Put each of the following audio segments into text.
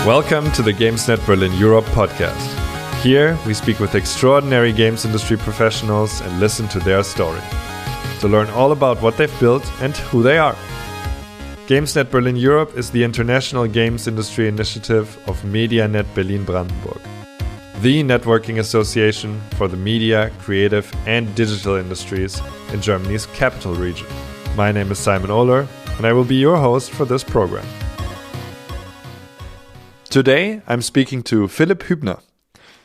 Welcome to the GamesNet Berlin Europe podcast. Here, we speak with extraordinary games industry professionals and listen to their story, to learn all about what they've built and who they are. GamesNet Berlin Europe is the international games industry initiative of MediaNet Berlin-Brandenburg, the networking association for the media, creative and digital industries in Germany's capital region. My name is Simon Ohler, and I will be your host for this program. Today, I'm speaking to Philipp Hübner.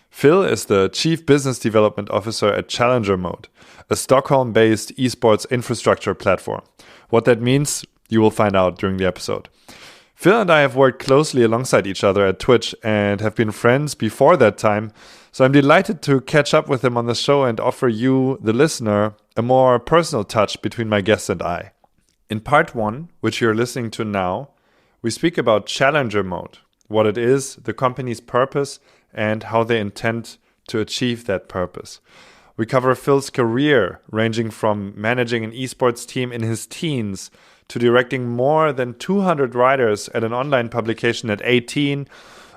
Phil is the Chief Business Development Officer at Challenger Mode, a Stockholm-based esports infrastructure platform. What that means, you will find out during the episode. Phil and I have worked closely alongside each other at Twitch and have been friends before that time, so I'm delighted to catch up with him on the show and offer you, the listener, a more personal touch between my guest and I. In part 1, which you're listening to now, we speak about Challenger Mode, what it is, the company's purpose, and how they intend to achieve that purpose. We cover Phil's career, ranging from managing an esports team in his teens to directing more than 200 writers at an online publication at 18,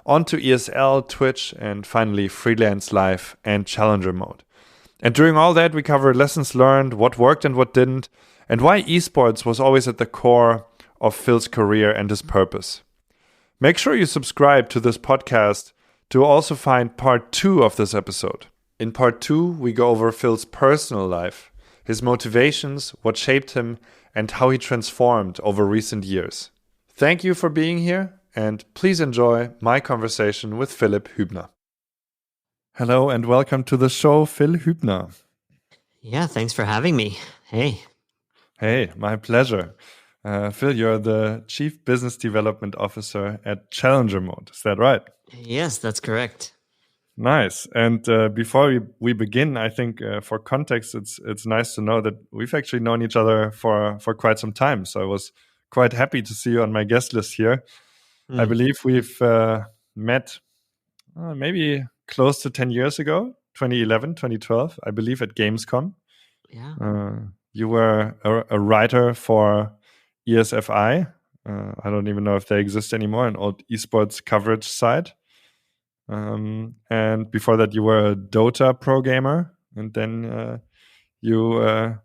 onto ESL, Twitch, and finally freelance life and Challenger Mode. And during all that, we cover lessons learned, what worked and what didn't, and why esports was always at the core of Phil's career and his purpose. Make sure you subscribe to this podcast to also find part 2 of this episode. In part 2, we go over Phil's personal life, his motivations, what shaped him, and how he transformed over recent years. Thank you for being here, and please enjoy my conversation with Philipp Hübner. Hello and welcome to the show, Phil Hübner. Yeah, thanks for having me. Hey. Hey, my pleasure. Phil, you're the Chief Business Development Officer at Challenger Mode. Is that right? Yes, that's correct. Nice. And before we begin, I think for context, it's nice to know that we've actually known each other for quite some time. So I was quite happy to see you on my guest list here. I believe we've met maybe close to 10 years ago, 2011, 2012, I believe at Gamescom. Yeah. You were a writer for ESFI. I don't even know if they exist anymore, an old esports coverage site. And before that, you were a Dota pro gamer, and then you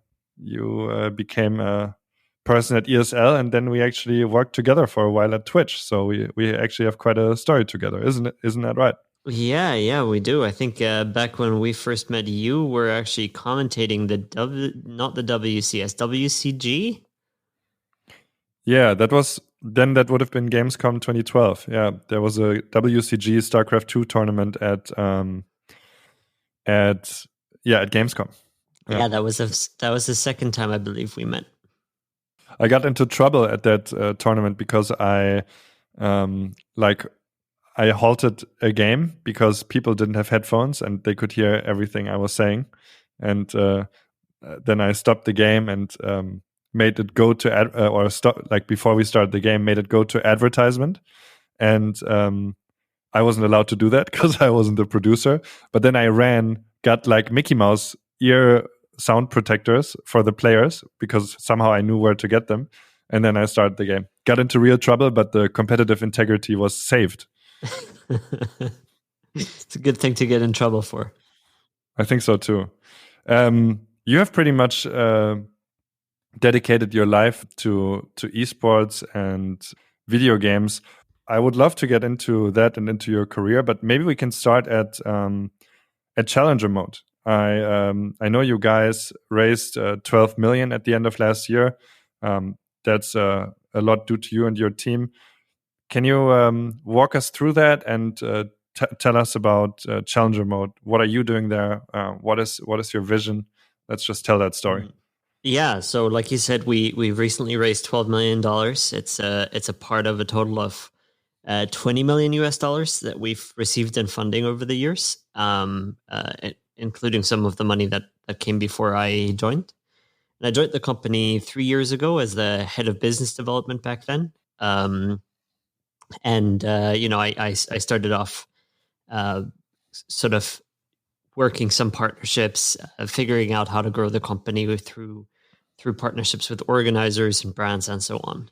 became a person at ESL, and then we actually worked together for a while at Twitch. So we actually have quite a story together, isn't that right? Yeah, we do. I think back when we first met, you were actually commentating not the WCS, WCG. Yeah, that would have been Gamescom 2012. Yeah, there was a WCG StarCraft 2 tournament at Gamescom. Yeah, that was the second time I believe we met. I got into trouble at that tournament because I halted a game because people didn't have headphones and they could hear everything I was saying, and then I stopped the game and made it go to before we started the game, made it go to advertisement, and I wasn't allowed to do that because I wasn't the producer. But then I got like Mickey Mouse ear sound protectors for the players because somehow I knew where to get them, and then I started the game. Got into real trouble, but the competitive integrity was saved. It's a good thing to get in trouble for. I think so too. You have pretty much dedicated your life to esports and video games. I would love to get into that and into your career, but maybe we can start at Challenger Mode. I know you guys raised 12 million at the end of last year. That's a lot due to you and your team. Can you walk us through that and tell us about Challenger Mode? What are you doing there? What is your vision? Let's just tell that story. Yeah, so like you said, we've recently raised $12 million. It's a part of a total of $20 million that we've received in funding over the years, including some of the money that came before I joined. And I joined the company 3 years ago as the head of business development back then. I started off sort of working some partnerships, figuring out how to grow the company through partnerships with organizers and brands and so on.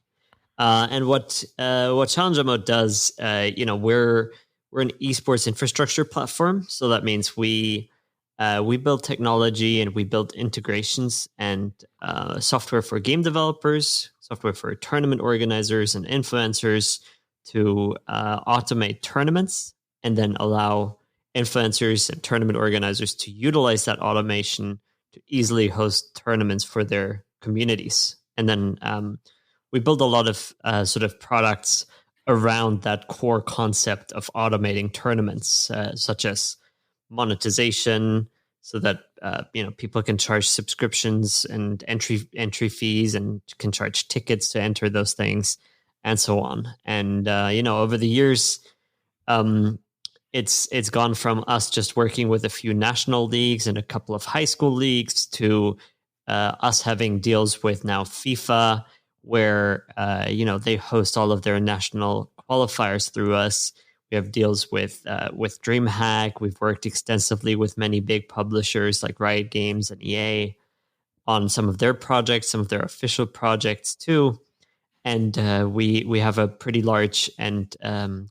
And what Challenger Mode does, we're an esports infrastructure platform, so that means we build technology and we build integrations and software for game developers, software for tournament organizers and influencers to automate tournaments, and then allow influencers and tournament organizers to utilize that automation to easily host tournaments for their communities. And then we build a lot of sort of products around that core concept of automating tournaments, such as monetization, so that people can charge subscriptions and entry fees, and can charge tickets to enter those things, and so on. And over the years, it's gone from us just working with a few national leagues and a couple of high school leagues to us having deals with now FIFA, where they host all of their national qualifiers through us. We have deals with DreamHack. We've worked extensively with many big publishers like Riot Games and EA on some of their projects, some of their official projects too. And we have a pretty large and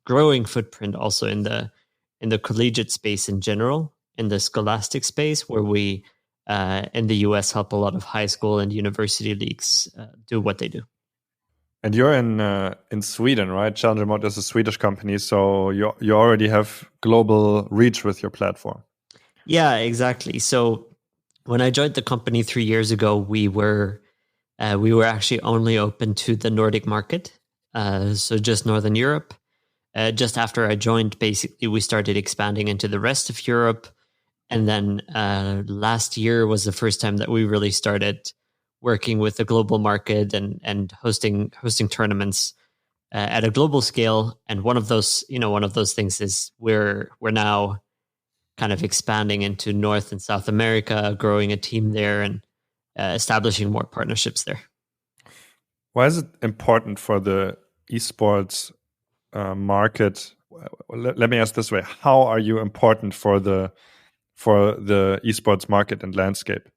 growing footprint also in the collegiate space in general, in the scholastic space, where we in the US help a lot of high school and university leagues do what they do. And you're in Sweden, right? Challenger Mode is a Swedish company, so you already have global reach with your platform. Yeah, exactly. So when I joined the company 3 years ago, we were actually only open to the Nordic market, so just Northern Europe. Just after I joined, basically, we started expanding into the rest of Europe. And then last year was the first time that we really started working with the global market and hosting tournaments at a global scale. And one of those things is we're now kind of expanding into North and South America, growing a team there, and establishing more partnerships there. Why is it important for the esports market? Let me ask this way: how are you important for the esports market and landscape?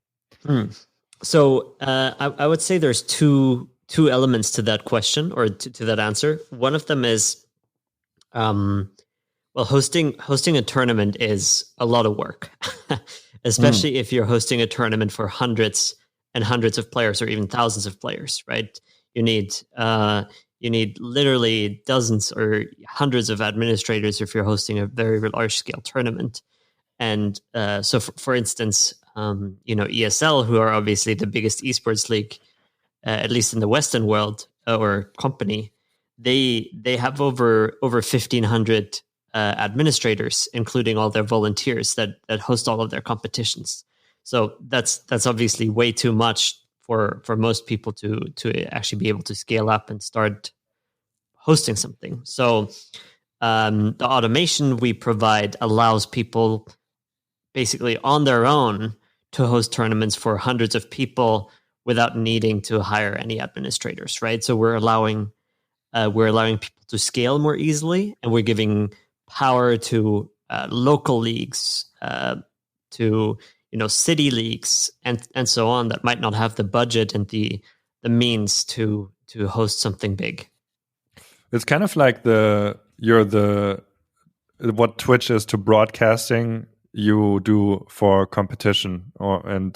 So I would say there's two elements to that question, or to that answer. One of them is, hosting a tournament is a lot of work, especially if you're hosting a tournament for hundreds and hundreds of players, or even thousands of players, right? You need literally dozens or hundreds of administrators if you're hosting a very large scale tournament. And so, for instance, ESL, who are obviously the biggest esports league, at least in the Western world, or company, they have over 1,500 administrators, including all their volunteers that host all of their competitions. So that's obviously way too much for most people to actually be able to scale up and start hosting something. So the automation we provide allows people basically on their own to host tournaments for hundreds of people without needing to hire any administrators, right? So we're allowing people to scale more easily, and we're giving power to local leagues, to city leagues, and so on, that might not have the budget and the means to host something big. It's kind of like what Twitch is to broadcasting, you do for competition, and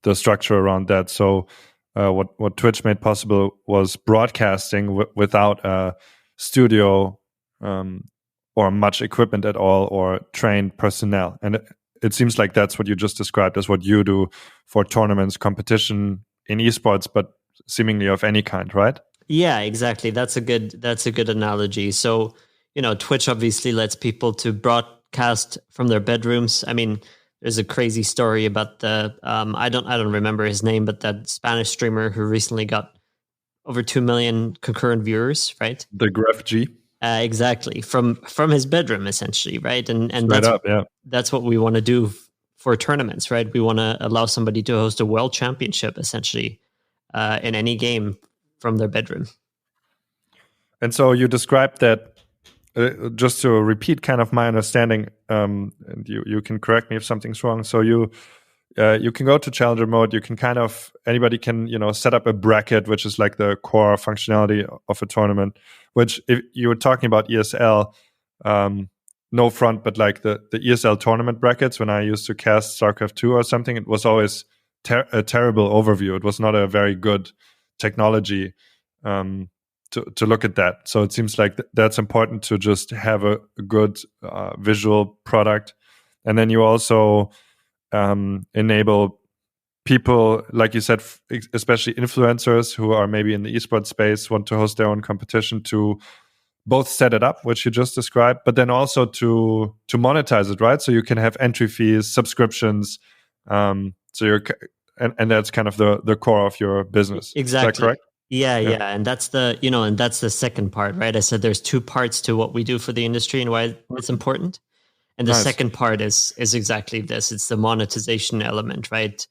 the structure around that. So what Twitch made possible was broadcasting without a studio or much equipment at all, or trained personnel. And it seems like that's what you just described as what you do for tournaments, competition in esports, but seemingly of any kind, right? Yeah, exactly. That's a good analogy. So, Twitch obviously lets people to broadcast from their bedrooms. I mean, there's a crazy story about the I don't remember his name, but that Spanish streamer who recently got over 2 million concurrent viewers, right? The Graph G. Exactly, from his bedroom, essentially, right? And that's what we want to do for tournaments, right? We want to allow somebody to host a world championship, essentially, in any game from their bedroom. And so you described that. Just to repeat, kind of my understanding, and you can correct me if something's wrong. So you can go to challenger mode. You can anybody can, set up a bracket, which is like the core functionality of a tournament, which if you were talking about ESL, no front, but like the ESL tournament brackets, when I used to cast StarCraft 2 or something, it was always a terrible overview. It was not a very good technology to look at that. So it seems like that's important to just have a good visual product. And then you also enable people, like you said, especially influencers who are maybe in the esports space, want to host their own competition, to both set it up, which you just described, but then also to monetize it, right? So you can have entry fees, subscriptions. So and that's kind of the core of your business. Exactly. Is that correct? Yeah. And that's the second part, right? I said there's two parts to what we do for the industry and why it's important. And the second part is exactly this. It's the monetization element, right?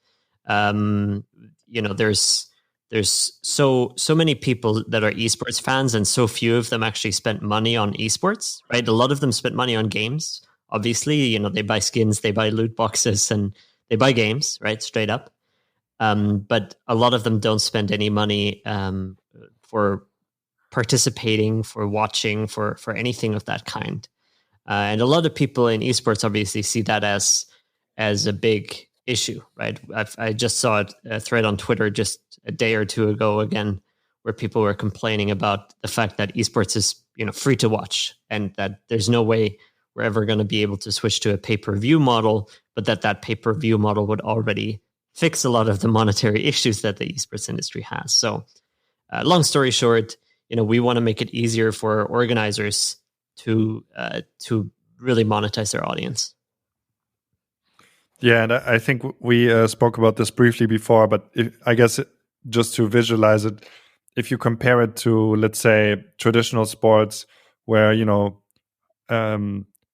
There's so many people that are esports fans, and so few of them actually spent money on esports, right? A lot of them spent money on games. Obviously, they buy skins, they buy loot boxes, and they buy games, right? Straight up. But a lot of them don't spend any money for participating, for watching, for anything of that kind. And a lot of people in esports obviously see that as a big issue, right? I just saw a thread on Twitter just a day or two ago again, where people were complaining about the fact that esports is free to watch, and that there's no way we're ever going to be able to switch to a pay-per-view model, but that pay-per-view model would already fix a lot of the monetary issues that the esports industry has. So, long story short, we want to make it easier for organizers to really monetize their audience. Yeah, and I think we spoke about this briefly before, but I guess just to visualize it, if you compare it to, let's say, traditional sports, where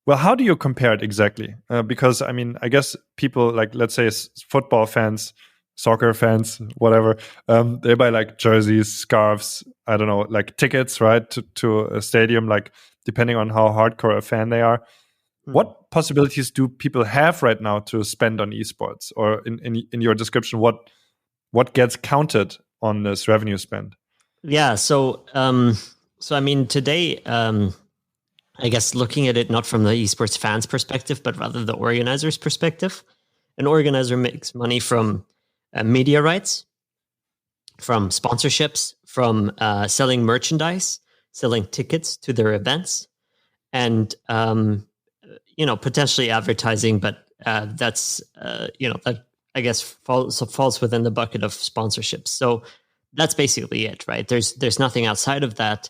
well, how do you compare it exactly? Because I guess people like, let's say, football fans, soccer fans, whatever, they buy like jerseys, scarves, I don't know, like tickets, right, to a stadium, like depending on how hardcore a fan they are. What possibilities do people have right now to spend on esports? Or in your description, what gets counted on this revenue spend? Yeah, so today, I guess looking at it not from the esports fans' perspective, but rather the organizer's perspective, an organizer makes money from media rights, from sponsorships, from selling merchandise, selling tickets to their events, and potentially advertising, but that's that I guess falls within the bucket of sponsorships. So that's basically it, right? There's nothing outside of that,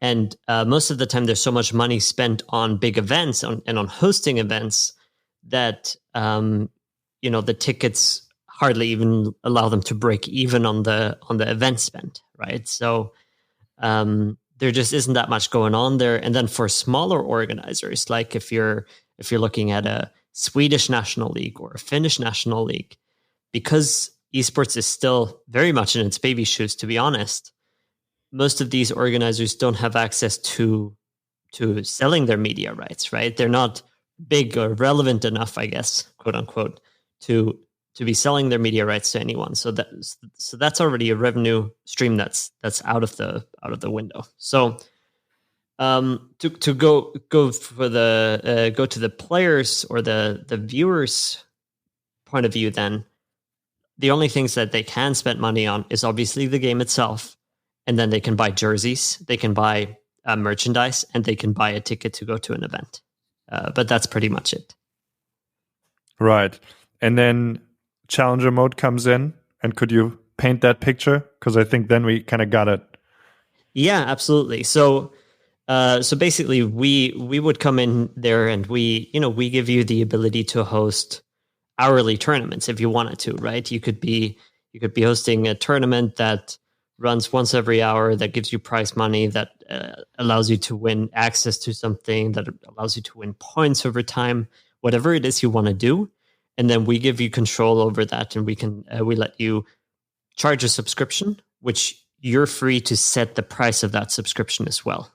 and most of the time there's so much money spent on big events and on hosting events that the tickets hardly even allow them to break even on the event spend, right? So there just isn't that much going on there. And then for smaller organizers, like if you're looking at a Swedish national league or a Finnish national league, because esports is still very much in its baby shoes, to be honest, most of these organizers don't have access to selling their media rights, right? They're not big or relevant enough, I guess, quote unquote, to be selling their media rights to anyone. So that's already a revenue stream that's out of the window. So to go to the players or the viewers' point of view, then the only things that they can spend money on is obviously the game itself, and then they can buy jerseys, they can buy merchandise, and they can buy a ticket to go to an event. But that's pretty much it. Right. And then Challenger mode comes in, and could you paint that picture? Because I think then we kind of got it. Yeah, absolutely. So basically, we would come in there, and we give you the ability to host hourly tournaments if you wanted to, right? You could be hosting a tournament that runs once every hour, that gives you prize money, that allows you to win access to something, that allows you to win points over time, whatever it is you want to do. And then we give you control over that, and we let you charge a subscription, which you're free to set the price of that subscription as well.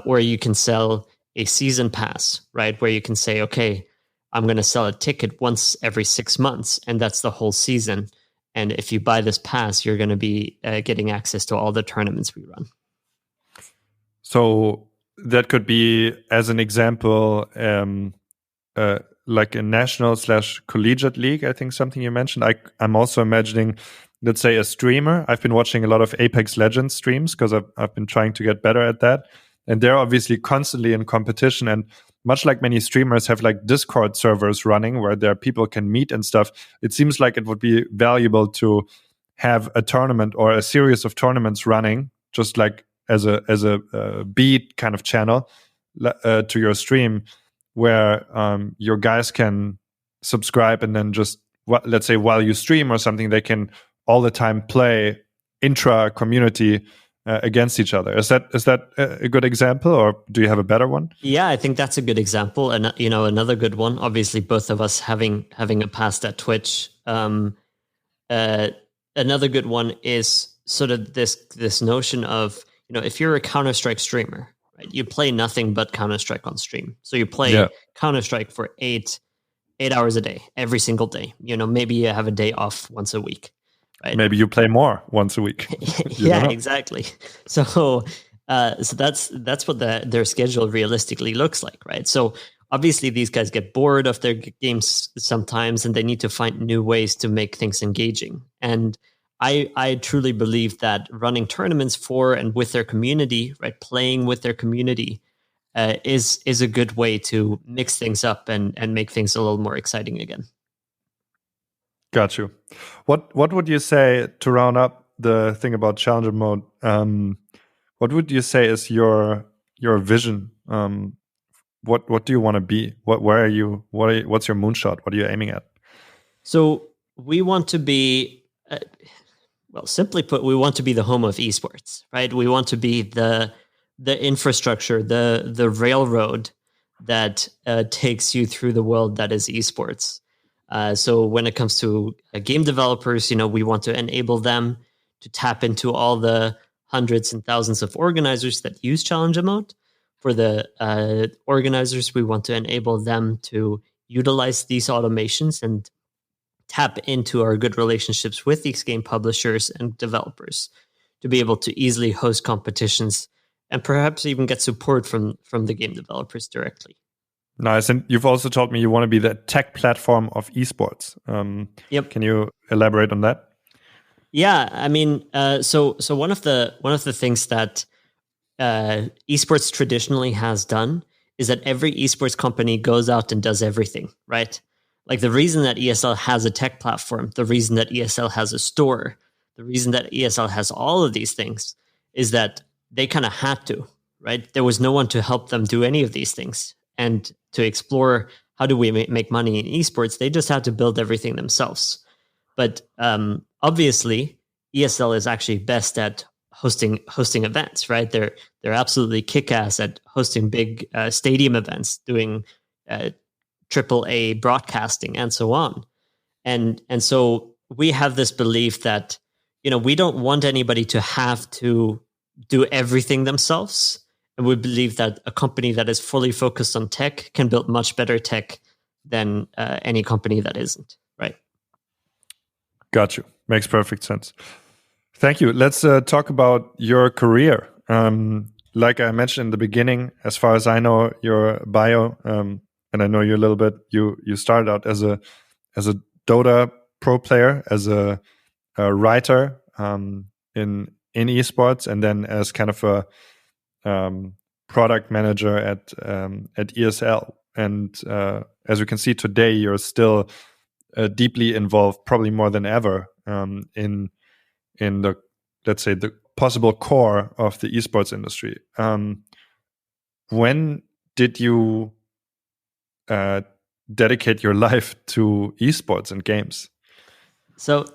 Or you can sell a season pass, right? Where you can say, okay, I'm going to sell a ticket once every 6 months, and that's the whole season. And if you buy this pass, you're going to be getting access to all the tournaments we run. So that could be, as an example, like a national/collegiate league. I think something you mentioned. I'm also imagining, let's say, a streamer. I've been watching a lot of Apex Legends streams because I've been trying to get better at that. And they're obviously constantly in competition. And much like many streamers have like Discord servers running where there people can meet and stuff, it seems like it would be valuable to have a tournament or a series of tournaments running, just like as a beat kind of channel to your stream, where your guys can subscribe and then just, let's say, while you stream or something, they can all the time play intra community against each other. Is that a good example, or do you have a better one? Yeah, I think that's a good example, and another good one. Obviously, both of us having a past at Twitch. Another good one is sort of this notion of, if you're a Counter-Strike streamer, right? You play nothing but Counter-Strike on stream. So you play Counter-Strike for 8 hours a day, every single day. Maybe you have a day off once a week, right? Maybe you play more once a week. Yeah, exactly. So that's what their schedule realistically looks like, right? So obviously these guys get bored of their games sometimes, and they need to find new ways to make things engaging. And I truly believe that running tournaments for and with their community, right, playing with their community, is a good way to mix things up and make things a little more exciting again. Got you. What would you say, to round up the thing about challenger mode? What would you say is your vision? What do you want to be? Where are you? What's your moonshot? What are you aiming at? So we want to be. Well, simply put, we want to be the home of esports, right? We want to be the infrastructure, the railroad that takes you through the world that is esports. So when it comes to game developers, we want to enable them to tap into all the hundreds and thousands of organizers that use Challenger Mode. For the organizers, we want to enable them to utilize these automations and tap into our good relationships with these game publishers and developers to be able to easily host competitions and perhaps even get support from the game developers directly. Nice. And you've also told me you want to be the tech platform of esports. Yep. Can you elaborate on that? Yeah, I mean, so one of the things that esports traditionally has done is that every esports company goes out and does everything, right? Like the reason that ESL has a tech platform, the reason that ESL has a store, the reason that ESL has all of these things is that they kind of had to, right? There was no one to help them do any of these things. And to explore how do we make money in esports, they just had to build everything themselves. But obviously, ESL is actually best at hosting events, right? They're absolutely kick-ass at hosting big stadium events, doing AAA broadcasting and so on. And so we have this belief that, we don't want anybody to have to do everything themselves. And we believe that a company that is fully focused on tech can build much better tech than any company that isn't, right? Got you. Makes perfect sense. Thank you. Let's talk about your career. Like I mentioned in the beginning, as far as I know your bio, and I know you a little bit, you started out as a Dota pro player, as a writer in esports, and then as kind of a product manager at ESL. And as you can see today, you're still deeply involved, probably more than ever, in the, let's say, the possible core of the esports industry. When did you dedicate your life to esports and games? So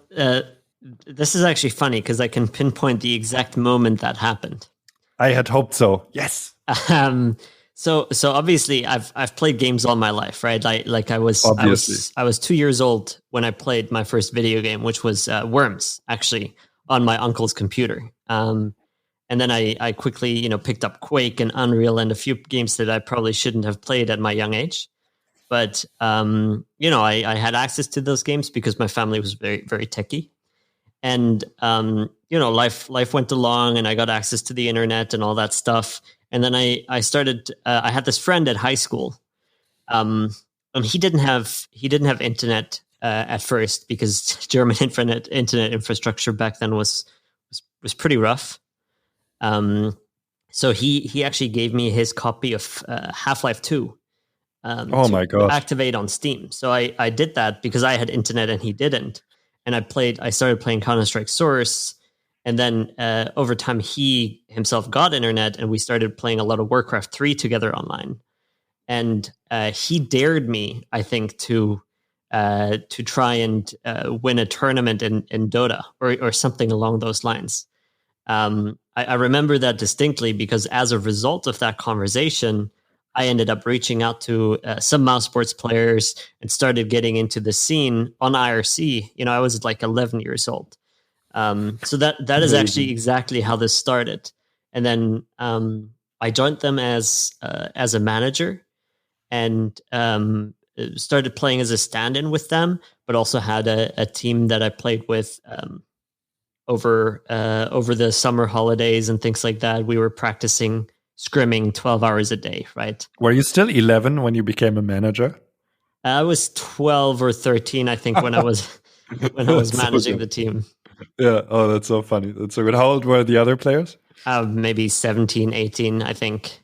this is actually funny because I can pinpoint the exact moment that happened. I had hoped so. Yes. So obviously I've played games all my life, right? Like I was 2 years old when I played my first video game, which was Worms, actually, on my uncle's computer. And then I quickly, picked up Quake and Unreal and a few games that I probably shouldn't have played at my young age. but I had access to those games because my family was very, very techy. And life went along, and I got access to the internet and all that stuff. And then I started. I had this friend at high school, and he didn't have internet at first, because German internet infrastructure back then was pretty rough. So he actually gave me his copy of Half-Life 2. Oh my gosh! Activate on Steam. So I did that because I had internet and he didn't. And I started playing Counter-Strike Source, and then over time he himself got internet, and we started playing a lot of Warcraft 3 together online. And he dared me, I think, to try and win a tournament in Dota or something along those lines. I remember that distinctly, because as a result of that conversation, I ended up reaching out to some mouse sports players and started getting into the scene on IRC. I was like 11 years old. So that is actually exactly how this started. And then I joined them as a manager, and started playing as a stand-in with them, but also had a team that I played with over the summer holidays and things like that. We were practicing scrimming 12 hours a day, right? Were you still 11 when you became a manager? I was 12 or 13, I think, when I was managing the team. Yeah. Oh, that's so funny. That's so good. How old were the other players? Maybe 17, 18, I think.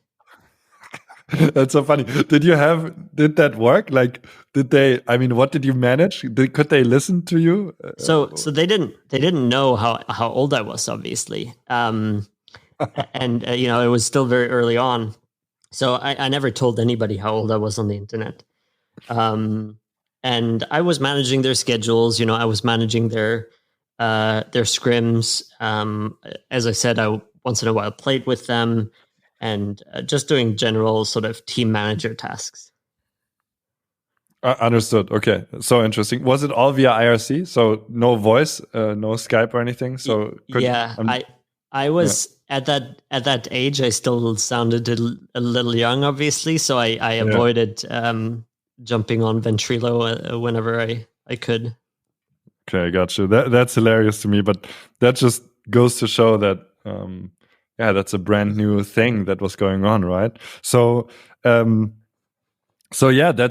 That's so funny. Did that work? Like, what did you manage? Could they listen to you? So they didn't know how old I was, obviously. And it was still very early on, so I never told anybody how old I was on the internet. And I was managing their schedules. I was managing their scrims. As I said, I once in a while played with them, and just doing general sort of team manager tasks. Understood. Okay, so interesting. Was it all via IRC? So no voice, no Skype or anything? So I was at that age. I still sounded a little young, obviously. So I avoided jumping on Ventrilo whenever I could. Okay, I got you. That's hilarious to me, but that just goes to show that that's a brand new thing that was going on, right? So that's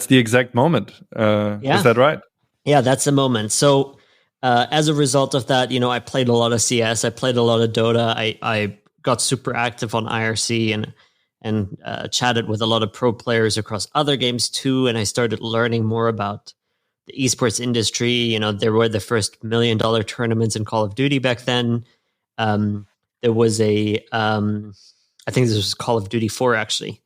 the exact moment. Is that right? Yeah, that's the moment. So as a result of that, I played a lot of CS. I played a lot of Dota. I got super active on IRC and chatted with a lot of pro players across other games too. And I started learning more about the esports industry. There were the first $1 million tournaments in Call of Duty back then. There was I think this was Call of Duty 4 actually.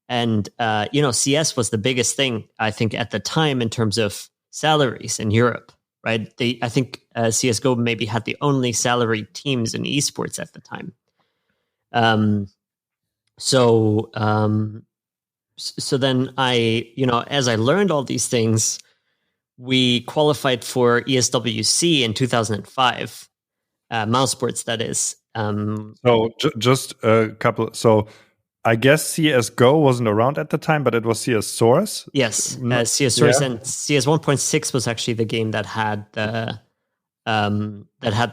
And, CS was the biggest thing, I think, at the time in terms of salaries in Europe, right? I think CSGO maybe had the only salaried teams in esports at the time. So then as I learned all these things, we qualified for ESWC in 2005, mouse sports, that is. So just a couple. So I guess CSGO wasn't around at the time, but it was CS Source. Yes, CS Source, and CS 1.6 was actually the game that had the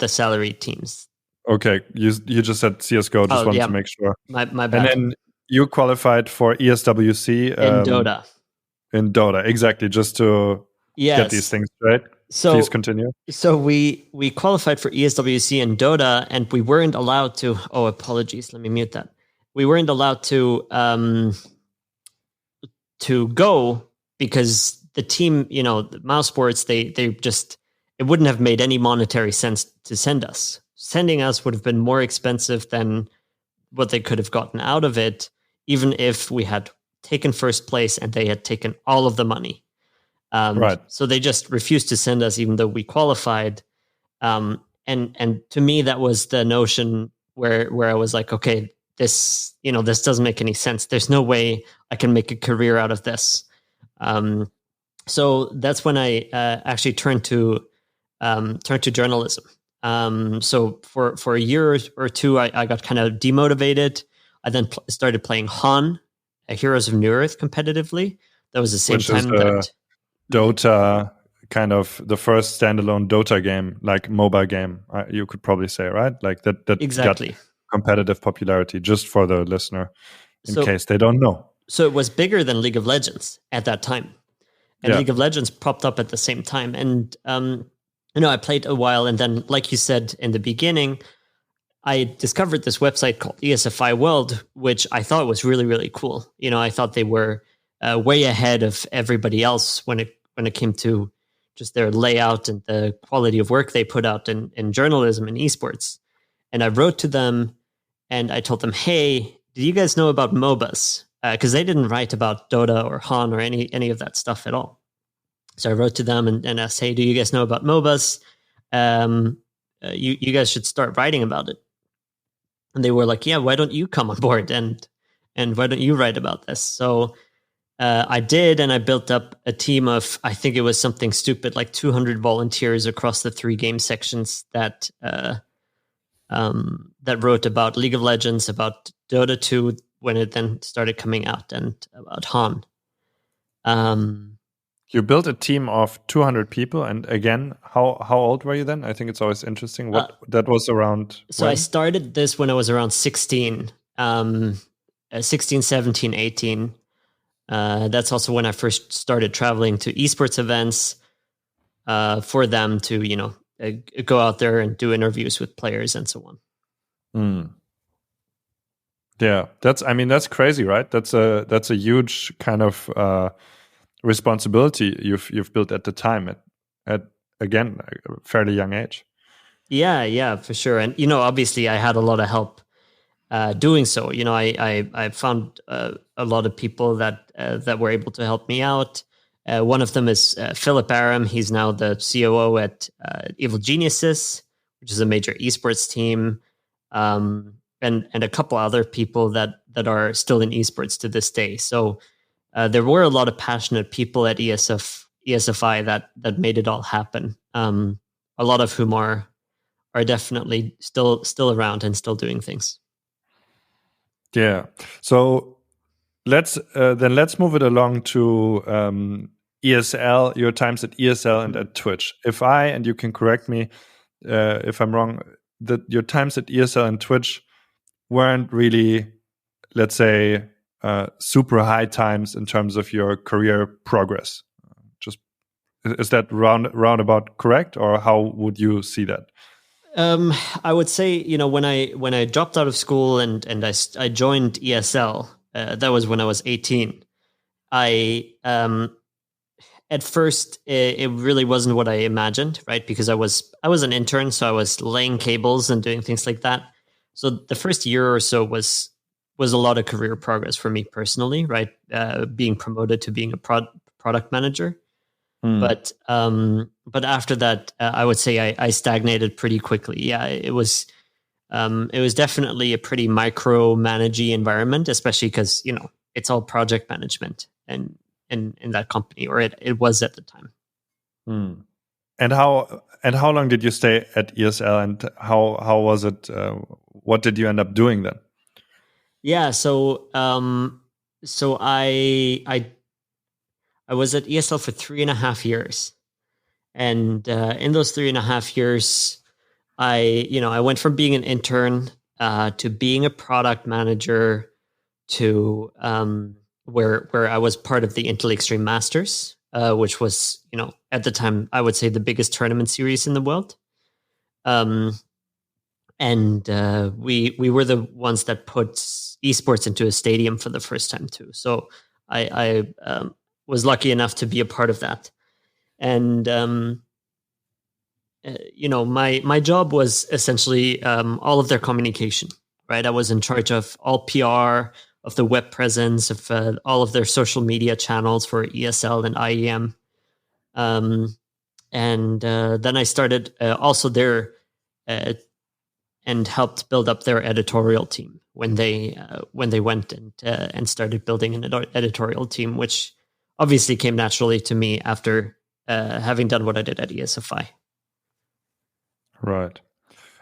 salary teams. Okay, you just said CSGO. Just wanted to make sure. My bad. And then you qualified for ESWC in Dota. In Dota, exactly. Just to get these things straight. So please continue. So we qualified for ESWC in Dota, and we weren't allowed to. Oh, apologies. Let me mute that. We weren't allowed to go because the team, the mouse sports, they just, it wouldn't have made any monetary sense to send us. Sending us would have been more expensive than what they could have gotten out of it, even if we had taken first place and they had taken all of the money. Right. So they just refused to send us, even though we qualified. And to me, that was the notion where I was like, okay, this doesn't make any sense. There's no way I can make a career out of this. So that's when I actually turned to journalism. So for a year or two, I got kind of demotivated. I then started playing Han, Heroes of New Earth, competitively. That was the same Which is time that Dota, kind of the first standalone Dota game, like mobile game, you could probably say, right? Like that exactly. got competitive popularity, just for the listener, in case they don't know. So it was bigger than League of Legends at that time. And Yeah. League of Legends popped up at the same time. And, I played a while. And then, like you said in the beginning, I discovered this website called ESFI World, which I thought was really, really cool. I thought they were way ahead of everybody else when it came to just their layout and the quality of work they put out in journalism and esports. And I wrote to them and I told them, hey, do you guys know about MOBAs? Because they didn't write about Dota or Han or any of that stuff at all. So I wrote to them and asked, hey, do you guys know about MOBAs? You guys should start writing about it. And they were like, yeah, why don't you come on board and why don't you write about this? So I did, and I built up a team of, I think it was something stupid, like 200 volunteers across the 3 game sections that wrote about League of Legends, about Dota 2 when it then started coming out, and about Han. You built a team of 200 people, and again, how old were you then? I think it's always interesting. What that was around. So when? I started this when I was around 16, 16, 17, 18. That's also when I first started traveling to esports events for them to, go out there and do interviews with players and so on. Yeah, that's crazy, right? That's a huge kind of responsibility you've built at the time at again a fairly young age. Yeah, for sure. And obviously I had a lot of help doing so. I found a lot of people that were able to help me out. One of them is Philip Aram. He's now the COO at Evil Geniuses, which is a major esports team, and a couple other people that are still in esports to this day. So there were a lot of passionate people at ESFI that made it all happen. A lot of whom are definitely still around and still doing things. Yeah. So let's move it along to ESL. Your times at ESL and at Twitch. And you can correct me if I'm wrong, that your times at ESL and Twitch weren't really, let's say, super high times in terms of your career progress. Just is that roundabout correct, or how would you see that? I would say, when I dropped out of school and I joined ESL, that was when I was 18. At first it really wasn't what I imagined, right? Because I was an intern, so I was laying cables and doing things like that. So the first year or so was a lot of career progress for me personally, right? Being promoted to being a product manager. But after that, I would say I stagnated pretty quickly. Yeah, it was definitely a pretty micromanagey environment, especially because it's all project management and in that company, or it was at the time. And how long did you stay at ESL, and how was it? What did you end up doing then? Yeah, so I was at ESL for 3.5 years. And in those 3.5 years, I went from being an intern to being a product manager to where I was part of the Intel Extreme Masters, which was, at the time, I would say the biggest tournament series in the world. And we were the ones that put esports into a stadium for the first time too. So I was lucky enough to be a part of that. And, my job was essentially all of their communication, right? I was in charge of all PR, of the web presence, of all of their social media channels for ESL and IEM. And then I started also there and helped build up their editorial team when they went and started building an editorial team, which obviously came naturally to me after having done what I did at ESFI. Right.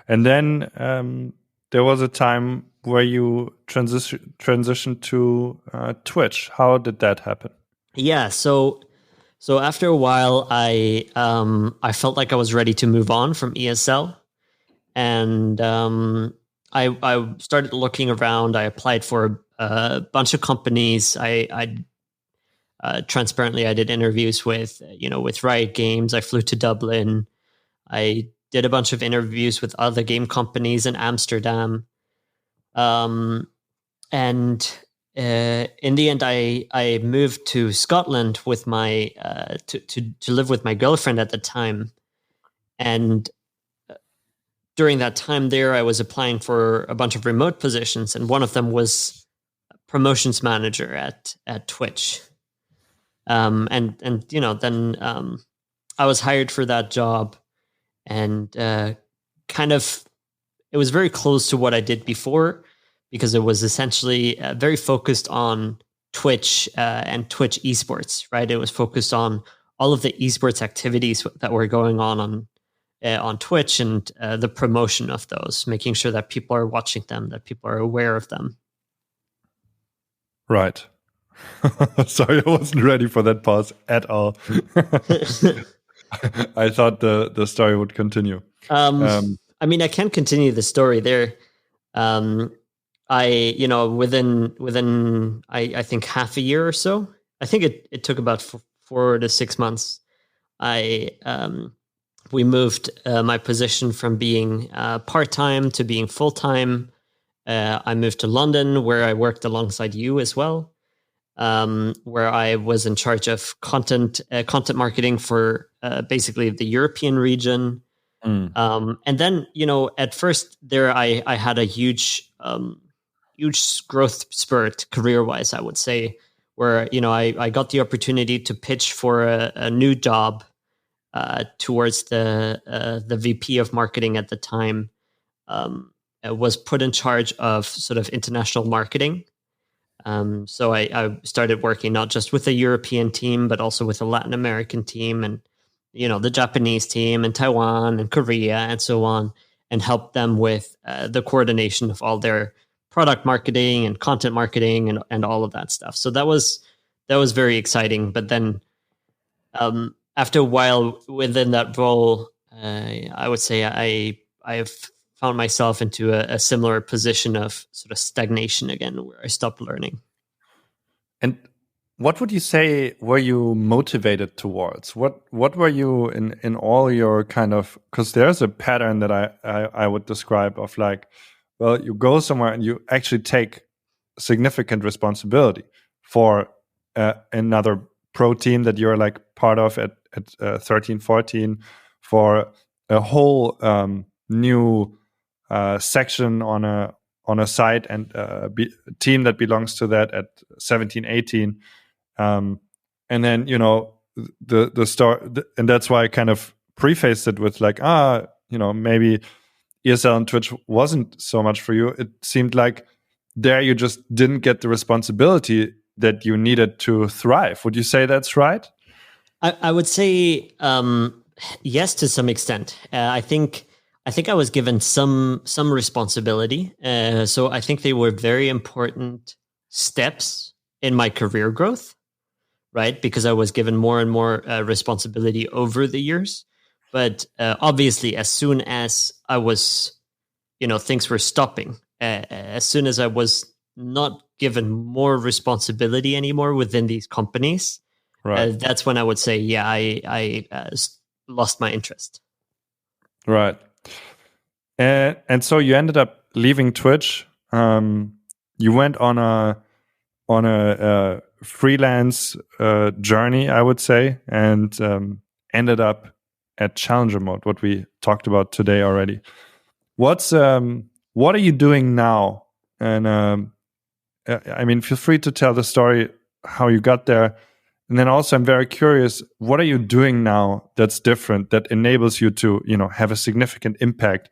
And then there was a time where you transitioned to Twitch. How did that happen? Yeah, so after a while, I felt like I was ready to move on from ESL, and I started looking around. I applied for a bunch of companies. Transparently, I did interviews with with Riot Games. I flew to Dublin. I did a bunch of interviews with other game companies in Amsterdam. And in the end, I moved to Scotland with my to live with my girlfriend at the time. And during that time there, I was applying for a bunch of remote positions, and one of them was promotions manager at Twitch. And then I was hired for that job, and kind of it was very close to what I did before, because it was essentially very focused on Twitch and Twitch esports, right? It was focused on all of the esports activities that were going on Twitch, and the promotion of those, making sure that people are watching them, that people are aware of them. Right. Sorry, I wasn't ready for that pause at all. I thought the story would continue. I mean, I can continue the story there. I within I think half a year or so. I think it took about 4 to 6 months. We moved my position from being part-time to being full-time. I moved to London, where I worked alongside you as well, where I was in charge of content marketing for basically the European region. And then, at first there, I had a huge growth spurt career-wise, I would say, where, I got the opportunity to pitch for a new job towards the VP of marketing at the time. Was put in charge of sort of international marketing. So I started working not just with a European team, but also with a Latin American team, and the Japanese team, and Taiwan and Korea and so on, and helped them with the coordination of all their product marketing and content marketing and all of that stuff. So that was very exciting. But then after a while within that role, I would say I have found myself into a similar position of sort of stagnation again, where I stopped learning. And what would you say were you motivated towards? What were you in all your kind of, because there's a pattern that I would describe of like, well, you go somewhere and you actually take significant responsibility for another pro team that you're like part of at 13, 14, for a whole new section on a site, and team that belongs to that at 17, 18. And then, the story, and that's why I kind of prefaced it with like, maybe ESL and Twitch wasn't so much for you. It seemed like there you just didn't get the responsibility that you needed to thrive. Would you say that's right? I would say yes, to some extent. I think I was given some responsibility. So I think they were very important steps in my career growth, right? Because I was given more and more responsibility over the years. But obviously, as soon as I was, things were stopping, as soon as I was not given more responsibility anymore within these companies, right, that's when I would say, yeah, I lost my interest. Right. And so you ended up leaving Twitch. You went on a freelance journey, I would say, and ended up at Challenger Mode, what we talked about today already. What are you doing now? And I mean, feel free to tell the story how you got there. And then also, I'm very curious, what are you doing now that's different, that enables you to, have a significant impact?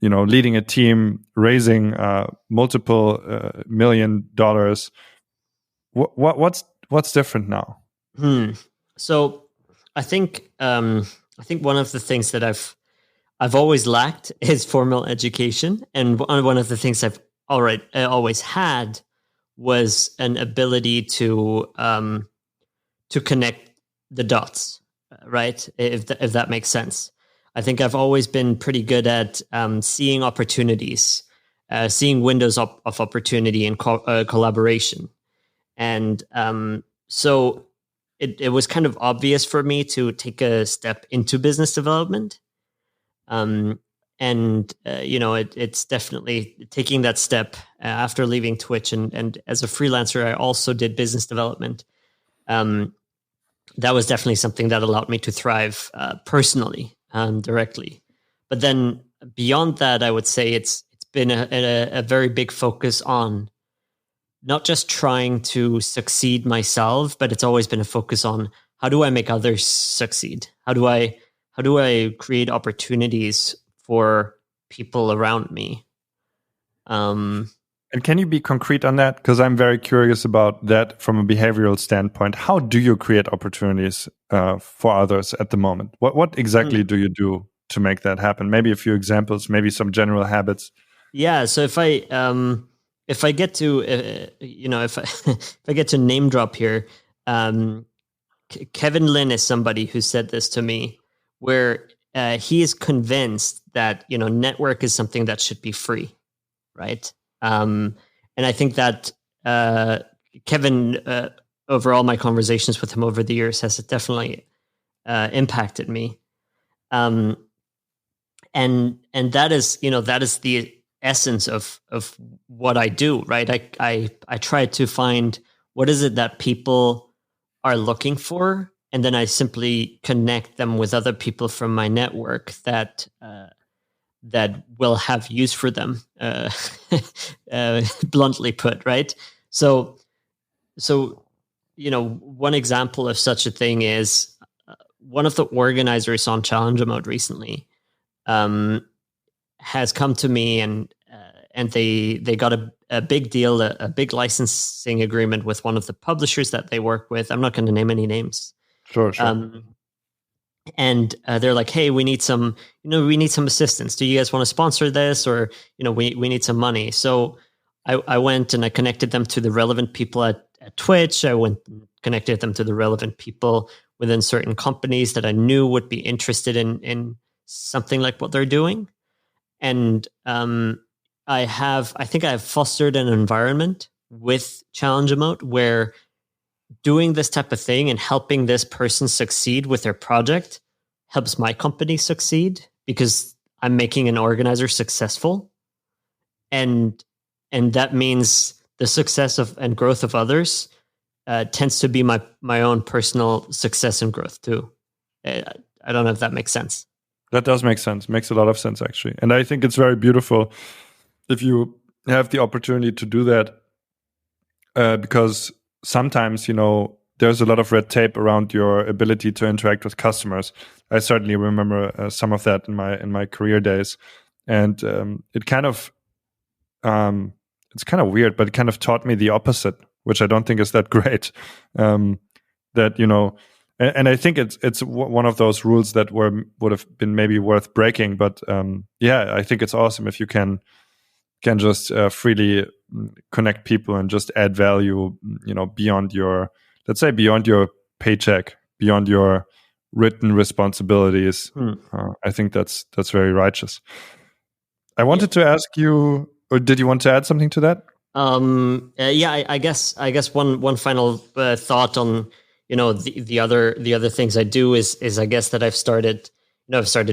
Leading a team, raising multiple $1 million. What's different now? So I think one of the things that I've always lacked is formal education, and one of the things I've always had was an ability to connect the dots, right? If that makes sense. I think I've always been pretty good at seeing opportunities, seeing windows of opportunity and collaboration. And so it was kind of obvious for me to take a step into business development. It's definitely taking that step after leaving Twitch. And as a freelancer, I also did business development. That was definitely something that allowed me to thrive personally, directly. But then beyond that, I would say it's been a very big focus on not just trying to succeed myself, but it's always been a focus on how do I make others succeed? How do I create opportunities for people around me? And can you be concrete on that? Because I'm very curious about that from a behavioral standpoint. How do you create opportunities for others at the moment? What exactly do you do to make that happen? Maybe a few examples, maybe some general habits. Yeah. So if I get to if I get to name drop here, Kevin Lin is somebody who said this to me, where he is convinced that network is something that should be free, right? And I think that Kevin, over all my conversations with him over the years, has definitely impacted me. And that is the essence of what I do, right? I try to find what is it that people are looking for, and then I simply connect them with other people from my network that will have use for them, bluntly put, right? So one example of such a thing is one of the organizers on Challenger Mode recently has come to me and they got a big deal, a big licensing agreement with one of the publishers that they work with. I'm not going to name any names. Sure. And they're like, hey, we need some assistance. Do you guys want to sponsor this? Or, we need some money. So I went and I connected them to the relevant people at Twitch. I went and connected them to the relevant people within certain companies that I knew would be interested in something like what they're doing. And I think I have fostered an environment with Challenge Mode where doing this type of thing and helping this person succeed with their project helps my company succeed because I'm making an organizer successful. And that means the success of and growth of others tends to be my own personal success and growth too. I don't know if that makes sense. That does make sense. Makes a lot of sense, actually. And I think it's very beautiful if you have the opportunity to do that, because sometimes, there's a lot of red tape around your ability to interact with customers. I certainly remember some of that in my career days, and it kind of it's kind of weird, but it kind of taught me the opposite, which I don't think is that great. That and I think it's one of those rules that would have been maybe worth breaking. But I think it's awesome if you can just freely connect people and just add value, beyond your paycheck, beyond your written responsibilities. I think that's very righteous. I wanted to ask you, or did you want to add something to that? I guess one final thought on the other things I do is I guess that I've started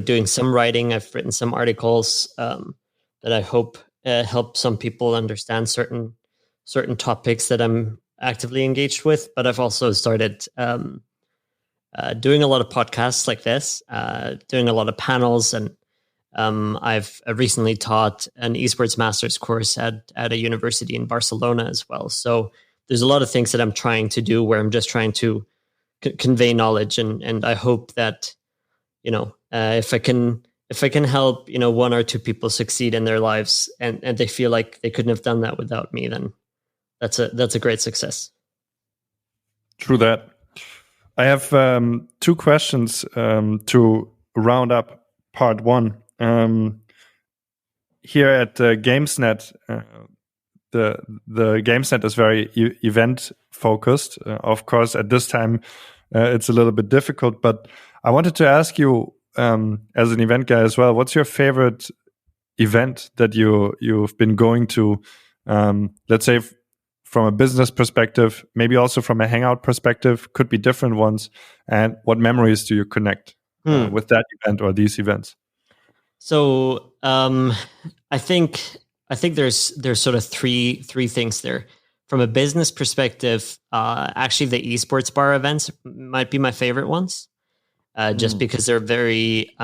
doing some writing. I've written some articles that I hope help some people understand certain topics that I'm actively engaged with. But I've also started doing a lot of podcasts like this, doing a lot of panels, and I've recently taught an esports master's course at a university in Barcelona as well. So there's a lot of things that I'm trying to do where I'm just trying to convey knowledge, and I hope that if I can help one or two people succeed in their lives and they feel like they couldn't have done that without me, then that's a great success. True that. I have two questions to round up part one. Here at GamesNet, the GameSnet is very event focused. Of course, at this time, it's a little bit difficult. But I wanted to ask you, as an event guy as well, what's your favorite event that you've been going to? Let's say from a business perspective, maybe also from a hangout perspective, could be different ones. And what memories do you connect with that event or these events? So I think there's sort of three things there. From a business perspective, actually the esports bar events might be my favorite ones, just because they're very.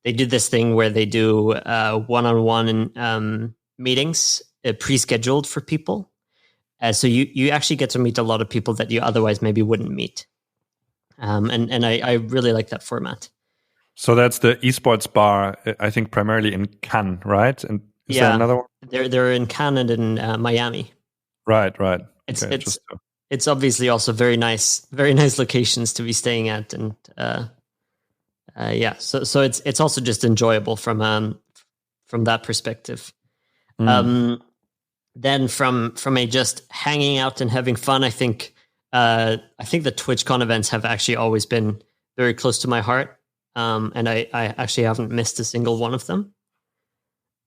They did this thing where they do one-on-one meetings pre-scheduled for people. So you actually get to meet a lot of people that you otherwise maybe wouldn't meet. And I really like that format. So that's the esports bar, I think primarily in Cannes, right? And is there another one? They're in Cannes and in Miami. Right. It's obviously also very nice locations to be staying at, and so it's also just enjoyable from that perspective. Then from a just hanging out and having fun, I think the TwitchCon events have actually always been very close to my heart, and I actually haven't missed a single one of them.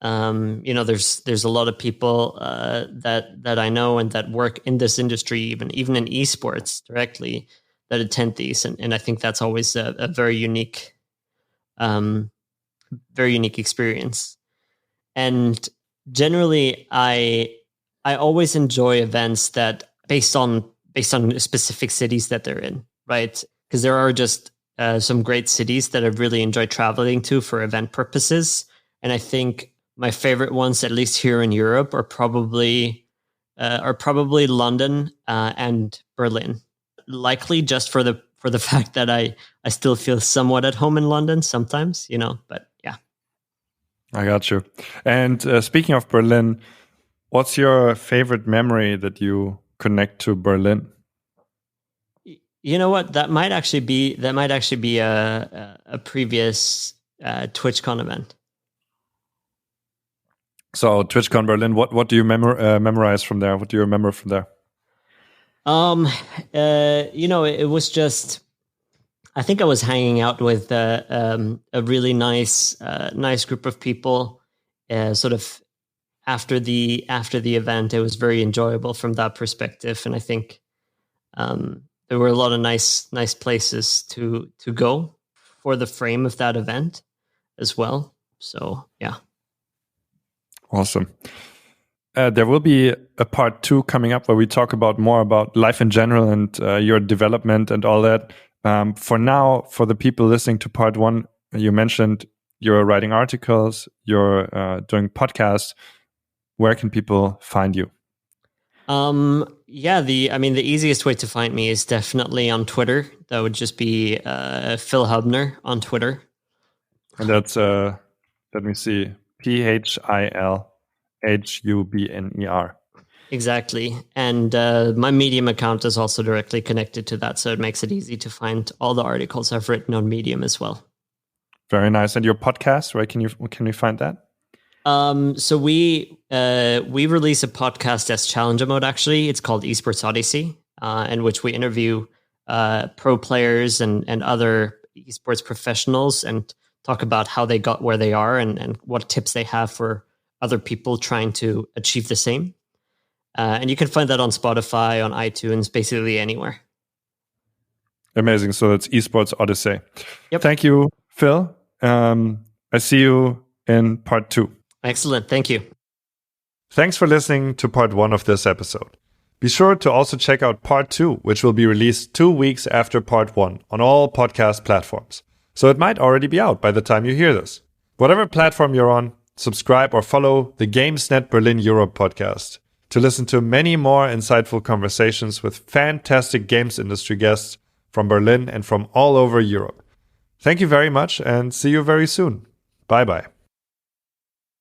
There's a lot of people that I know and that work in this industry, even in esports directly, that attend these, and I think that's always a very unique experience. And generally, I always enjoy events that based on specific cities that they're in, right? Because there are just some great cities that I really enjoy traveling to for event purposes, and I think my favorite ones, at least here in Europe, are probably London and Berlin. Likely just for the fact that I still feel somewhat at home in London sometimes, but yeah. I got you. And speaking of Berlin, what's your favorite memory that you connect to Berlin? You know what? That might actually be a previous TwitchCon event. So TwitchCon Berlin, what do you memorize from there? What do you remember from there? It was just, I think I was hanging out with a really nice group of people. Sort of after the event, it was very enjoyable from that perspective, and I think there were a lot of nice places to go for the frame of that event as well. So yeah. Awesome. There will be a part 2 coming up where we talk more about life in general and your development and all that. For now, for the people listening to part 1, you mentioned you're writing articles, you're doing podcasts. Where can people find you? The easiest way to find me is definitely on Twitter. That would just be Phil Hübner on Twitter. And that's let me see, PhilHubner. Exactly. And my Medium account is also directly connected to that, so it makes it easy to find all the articles I've written on Medium as well. Very nice. And your podcast, where can we find that? So we release a podcast as Challenger Mode, actually. It's called Esports Odyssey, in which we interview pro players and other esports professionals and talk about how they got where they are and what tips they have for other people trying to achieve the same. And you can find that on Spotify, on iTunes, basically anywhere. Amazing. So it's Esports Odyssey. Yep. Thank you, Phil. I see you in part 2. Excellent. Thank you. Thanks for listening to part 1 of this episode. Be sure to also check out part 2, which will be released 2 weeks after part 1 on all podcast platforms. So it might already be out by the time you hear this. Whatever platform you're on, subscribe or follow the GamesNet Berlin Europe podcast to listen to many more insightful conversations with fantastic games industry guests from Berlin and from all over Europe. Thank you very much and see you very soon. Bye-bye.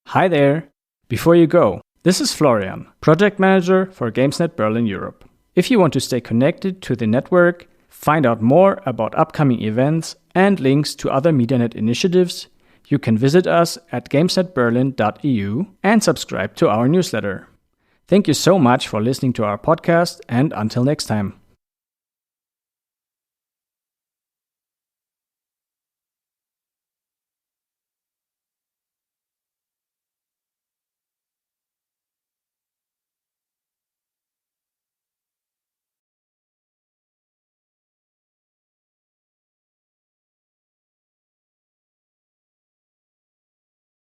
Hi there. Before you go, this is Florian, Project Manager for GamesNet Berlin Europe. If you want to stay connected to the network, find out more about upcoming events and links to other MediaNet initiatives, you can visit us at gamesnetberlin.eu and subscribe to our newsletter. Thank you so much for listening to our podcast, and until next time.